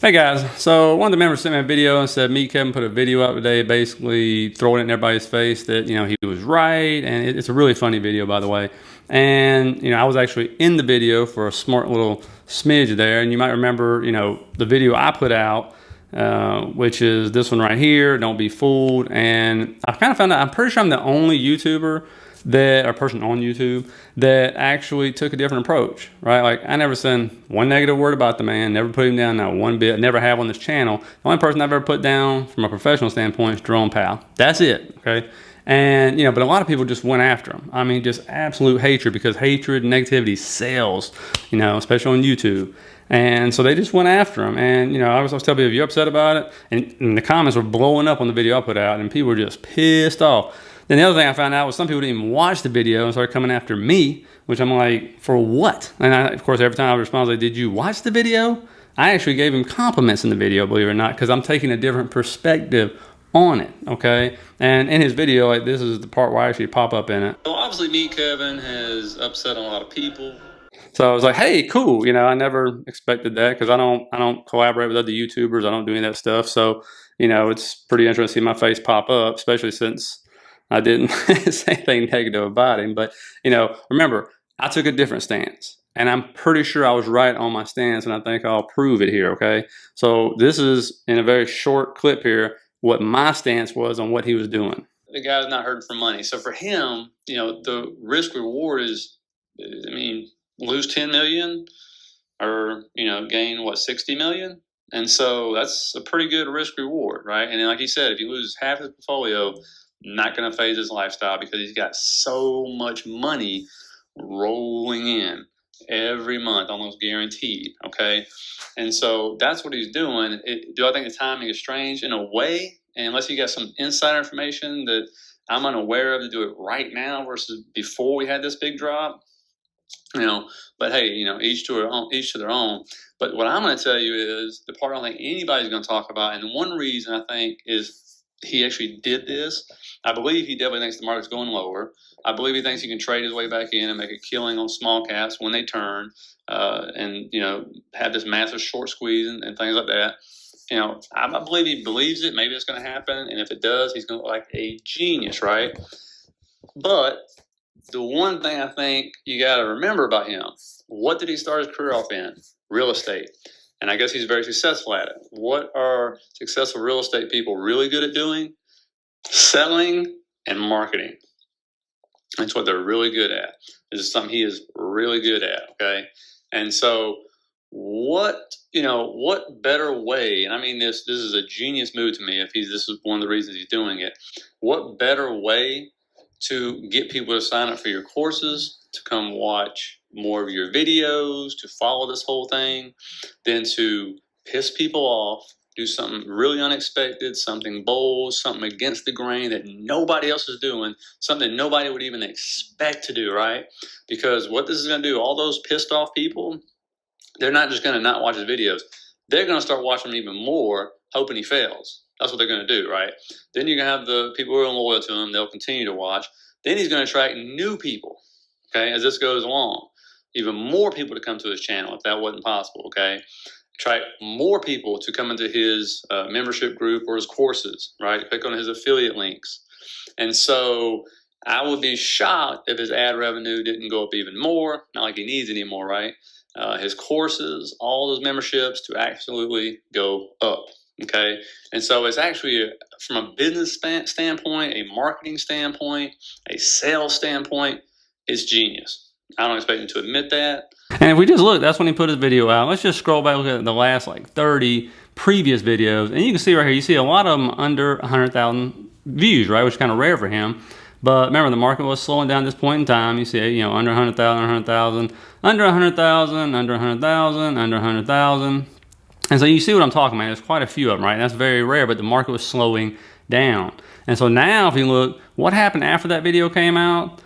Hey guys, so one of the members sent me a video and said me, Kevin, put a video out today basically throwing it in everybody's face that, he was right. And it's a really funny video, by the way. And, I was actually in the video for a smart little smidge there. And you might remember, the video I put out, which is this one right here, Don't Be Fooled. And I kind of found out, I'm pretty sure I'm the only YouTuber or person on YouTube that actually took a different approach, right? Like, I never said one negative word about the man, never put him down, not one bit, never have on this channel. The only person I've ever put down from a professional standpoint is Jerome Powell. That's it, okay? And, but a lot of people just went after him. I mean, just absolute hatred, because hatred and negativity sells, especially on YouTube. And so they just went after him. And, I was telling people, if you're upset about it, and the comments were blowing up on the video I put out, and people were just pissed off. Then the other thing I found out was some people didn't even watch the video and started coming after me, which I'm like, for what? And of course, every time I would respond, I was like, did you watch the video? I actually gave him compliments in the video, believe it or not, because I'm taking a different perspective on it, okay? And in his video, like, this is the part where I actually pop up in it. So obviously me, Kevin, has upset a lot of people. So I was like, hey, cool. I never expected that, because I don't collaborate with other YouTubers. I don't do any of that stuff. So, it's pretty interesting to see my face pop up, especially since I didn't say anything negative about him. But, remember, I took a different stance. And I'm pretty sure I was right on my stance, and I think I'll prove it here, okay? So this is, in a very short clip here, what my stance was on what he was doing. The guy's not hurting for money. So for him, the risk reward is, lose 10 million or, gain, 60 million? And so that's a pretty good risk reward, right? And then, like he said, if he loses half his portfolio, not going to phase his lifestyle, because he's got so much money rolling in every month, almost guaranteed, okay? And so that's what he's doing. Do I think the timing is strange? In a way, and unless you got some insider information that I'm unaware of, to do it right now versus before we had this big drop, but hey, each to their own. But what I'm going to tell you is the part I don't think anybody's going to talk about, and one reason I think is he actually did this. I believe he definitely thinks the market's going lower. I believe he thinks he can trade his way back in and make a killing on small caps when they turn, and have this massive short squeeze and things like that. I believe he believes it. Maybe it's going to happen, and if it does, he's going to look like a genius, right? But the one thing I think you got to remember about him, what did he start his career off in? Real estate. And I guess he's very successful at it. What are successful real estate people really good at doing? Selling and marketing. That's what they're really good at. This is something he is really good at, okay? And so what better way, and I mean this is a genius move to me, this is one of the reasons he's doing it. What better way to get people to sign up for your courses, to come watch more of your videos, to follow this whole thing, than to piss people off, do something really unexpected, something bold, something against the grain that nobody else is doing, something nobody would even expect to do, right? Because what this is going to do, all those pissed off people, they're not just going to not watch his videos. They're going to start watching him even more, hoping he fails. That's what they're going to do, right? Then you're going to have the people who are loyal to him. They'll continue to watch. Then he's going to attract new people, okay, as this goes along. Even more people to come to his channel if that wasn't possible, okay? Attract more people to come into his membership group or his courses, right? Click on his affiliate links. And so I would be shocked if his ad revenue didn't go up even more. Not like he needs any more, right? His courses, all those memberships to absolutely go up. Okay, and so it's actually, from a business standpoint, a marketing standpoint, a sales standpoint, it's genius. I don't expect him to admit that. And if we just look, that's when he put his video out. Let's just scroll back, look at the last 30 previous videos, and you can see right here, you see a lot of them under 100,000 views, right, which is kind of rare for him. But remember, the market was slowing down at this point in time. You see, under 100,000, 100,000, under 100,000, under 100,000, under 100,000. And so you see what I'm talking about. There's quite a few of them, right? And that's very rare, but the market was slowing down. And so now if you look, what happened after that video came out?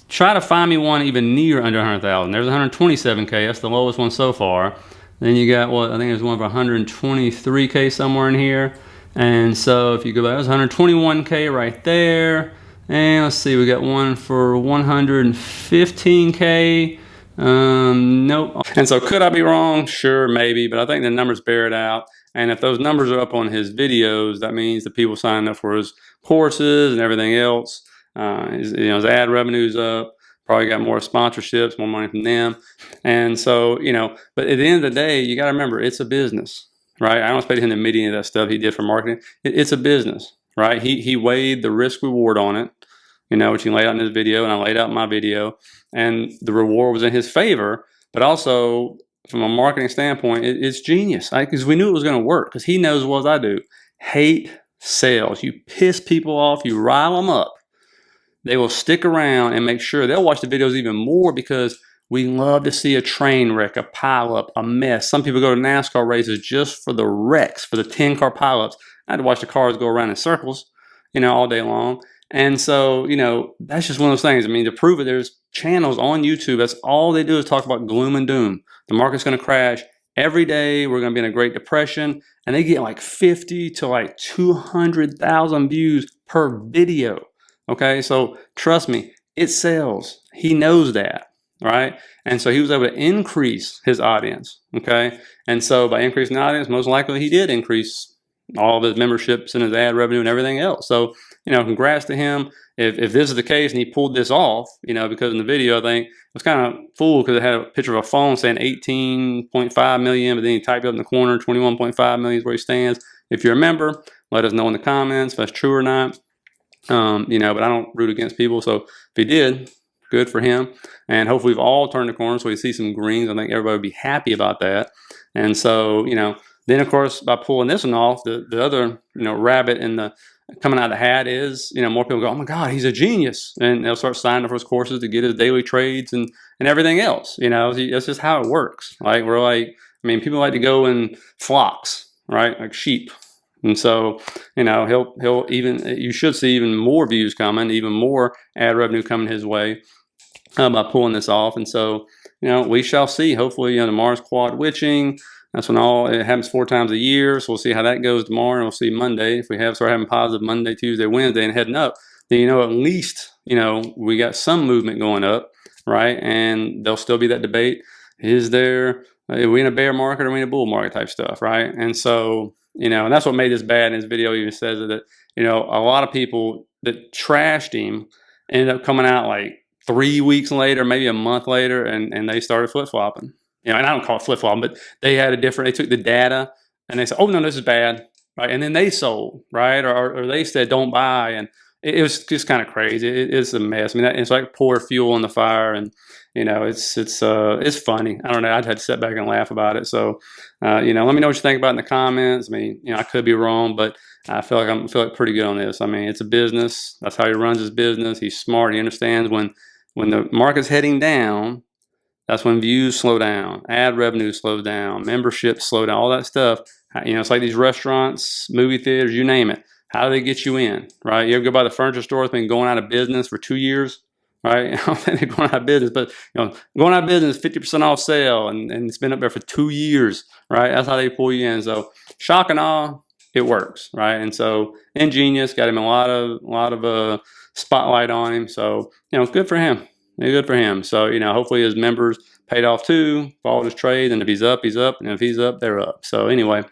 Try to find me one even near under 100,000. There's 127K. That's the lowest one so far. Then you got, I think there's one for 123K somewhere in here. And so if you go back, there's 121K right there. And let's see, we got one for 115K. Nope. And so could I be wrong? Sure, maybe, but I think the numbers bear it out. And if those numbers are up on his videos, that means the people signing up for his courses and everything else. His ad revenue's up. Probably got more sponsorships, more money from them. And so, but at the end of the day, you got to remember it's a business, right? I don't expect him to admit any of that stuff he did for marketing. It's a business, right? He weighed the risk reward on it, which he laid out in his video, and I laid out in my video, and the reward was in his favor. But also, from a marketing standpoint, it's genius, because we knew it was going to work, because he knows as well as I do. Hate sales. You piss people off, you rile them up. They will stick around and make sure they'll watch the videos even more, because we love to see a train wreck, a pileup, a mess. Some people go to NASCAR races just for the wrecks, for the 10-car pileups. I had to watch the cars go around in circles, all day long. And so, that's just one of those things. I mean, to prove it, there's channels on YouTube. That's all they do is talk about gloom and doom. The market's going to crash every day. We're going to be in a Great Depression. And they get like 50 to like 200,000 views per video. Okay, so trust me, it sells. He knows that, right? And so he was able to increase his audience, okay? And so by increasing the audience, most likely he did increase all of his memberships and his ad revenue and everything else. So, congrats to him. If this is the case and he pulled this off, because in the video, I think it was kind of fool, because it had a picture of a phone saying 18.5 million, but then he typed up in the corner, 21.5 million is where he stands. If you remember, let us know in the comments if that's true or not. But I don't root against people. So if he did, good for him. And hopefully we've all turned the corner so we see some greens. I think everybody would be happy about that. And so, then of course, by pulling this one off, the other, rabbit in the coming out of the hat is, more people go, oh my God, he's a genius. And they'll start signing up for his courses to get his daily trades and everything else. That's just how it works. Like people like to go in flocks, right? Like sheep. And so, he'll you should see even more views coming, even more ad revenue coming his way by pulling this off. And so, we shall see. Hopefully, the Mars quad witching. That's when it happens 4 times a year. So we'll see how that goes tomorrow. And we'll see Monday. If we start having positive Monday, Tuesday, Wednesday, and heading up, then at least we got some movement going up, right? And there'll still be that debate: are we in a bear market or are we in a bull market type stuff, right? And so. And that's what made this bad. In his video, he even says that, a lot of people that trashed him ended up coming out like 3 weeks later, maybe a month later, and they started flip-flopping. And I don't call it flip-flopping, but they took the data and they said, oh, no, this is bad, right? And then they sold, right? Or they said, don't buy. And it was just kind of crazy. It's a mess. I mean, it's like pour fuel on the fire, and it's funny. I don't know. I'd had to sit back and laugh about it. So, let me know what you think about it in the comments. I mean, I could be wrong, but I feel like pretty good on this. I mean, it's a business. That's how he runs his business. He's smart. He understands when the market's heading down, that's when views slow down, ad revenue slows down, memberships slow down, all that stuff. It's like these restaurants, movie theaters, you name it. How do they get you in, right? You ever go by the furniture store that's been going out of business for 2 years, right? I don't think they're going out of business, but going out of business, 50% off sale, and it's been up there for 2 years, right? That's how they pull you in. So shock and awe, it works, right? And so ingenious, got him a lot of spotlight on him. So good for him. Good for him. So hopefully his members paid off too, followed his trade, and if he's up, he's up, and if he's up, they're up. So anyway,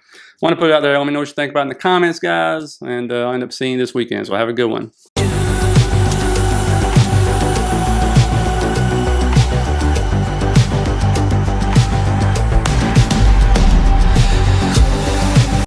want to put it out there. Let me know what you think about it in the comments, guys, and I'll end up seeing you this weekend. So have a good one.